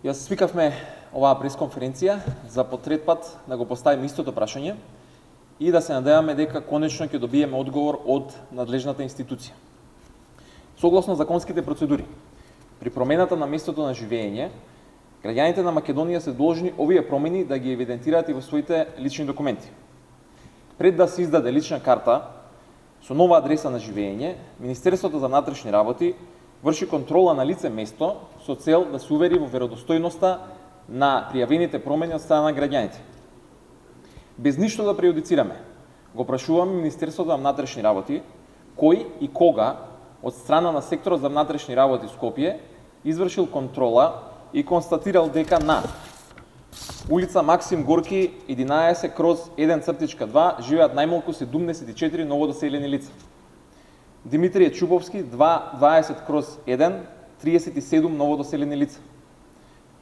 Јас свикавме оваа пресконференција за по трет пат да го поставиме истото прашање и да се надеваме дека конечно ќе добиеме одговор од надлежната институција. Согласно законските процедури, при промената на местото на живење, граѓаните на Македонија се должни овие промени да ги евидентираат и во своите лични документи. Пред да се издаде лична карта со нова адреса на живење, Министерството за внатрешни работи врши контрола на лице место со цел да се увери во веродостојноста на пријавените промени од страна на граѓаните. Без ништо да прејудицираме, го прашуваме Министерството за внатрешни работи кој и кога од страна на секторот за внатрешни работи Скопје извршил контрола и констатирал дека на улица Максим Горки 11/1/2 живеат најмалку 74 новодоселени лица. Димитрije Чубовски 20/1 37 новодоселени лица.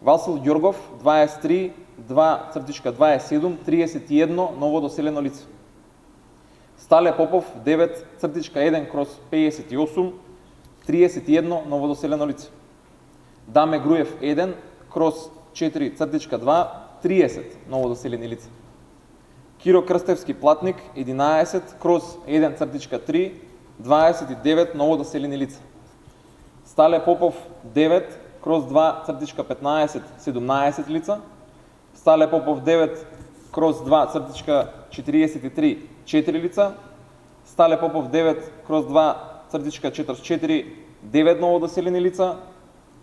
Васил Ѓоргов 23/2/27 31 новодоселено лице. Стале Попов 9/1/58 31 новодоселено лице. Даме Груев 1/4/2 30 новодоселени лица. Киро Крстевски Платник 11/1/3 29 новодоселени лица. Стале Попов 9/2/15 17 лица. Стале Попов 9/2/43 4 лица. Стале Попов 9/2/44 9 новодоселени лица.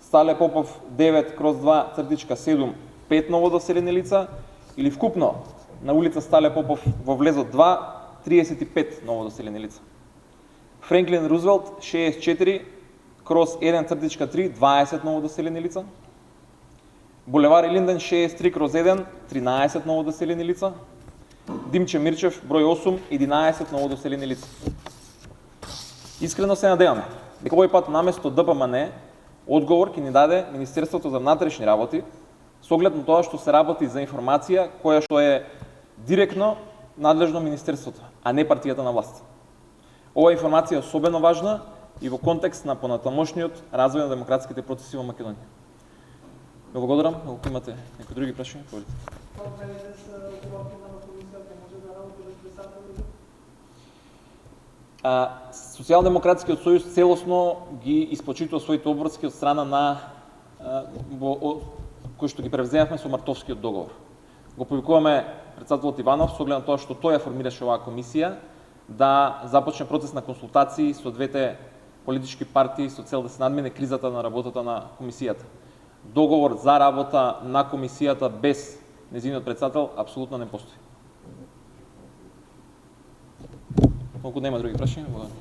Стале Попов 9/2/7 5 новодоселени лица или вкупно на улица Стале Попов во влезот 2 35 новодоселени лица. Френклин Рузвелт 64/1/3 20 новодоселени лица. Булевар Илинден 63/1 13 новодоселени лица. Димче Мирчев број 8 11 новодоселени лица. Искрено се надеваме дека овој пат наместо ДПМН одговор ќе ни даде Министерството за внатрешни работи со оглед на тоа што се работи за информација која што е директно надлежно Министерството, а не партијата на власт. Ова информација е особено важна и во контекст на понатамошниот развој на демократските процеси во Македонија. Ве благодарам, ако имате некои други прашања, повелите. Социјалдемократскиот сојуз целосно ги испочитува своите обврски од страна на кои што ги превземавме со Мартовскиот договор. Го повикуваме председателот Иванов со оглед на тоа што тој ја формираше оваа комисија да започне процес на консултации со двете политички партии со цел да се надмине кризата на работата на комисијата. Договор за работа на комисијата без нејзиниот председател апсолутно не постои. Ако нема други прашања, благодарам.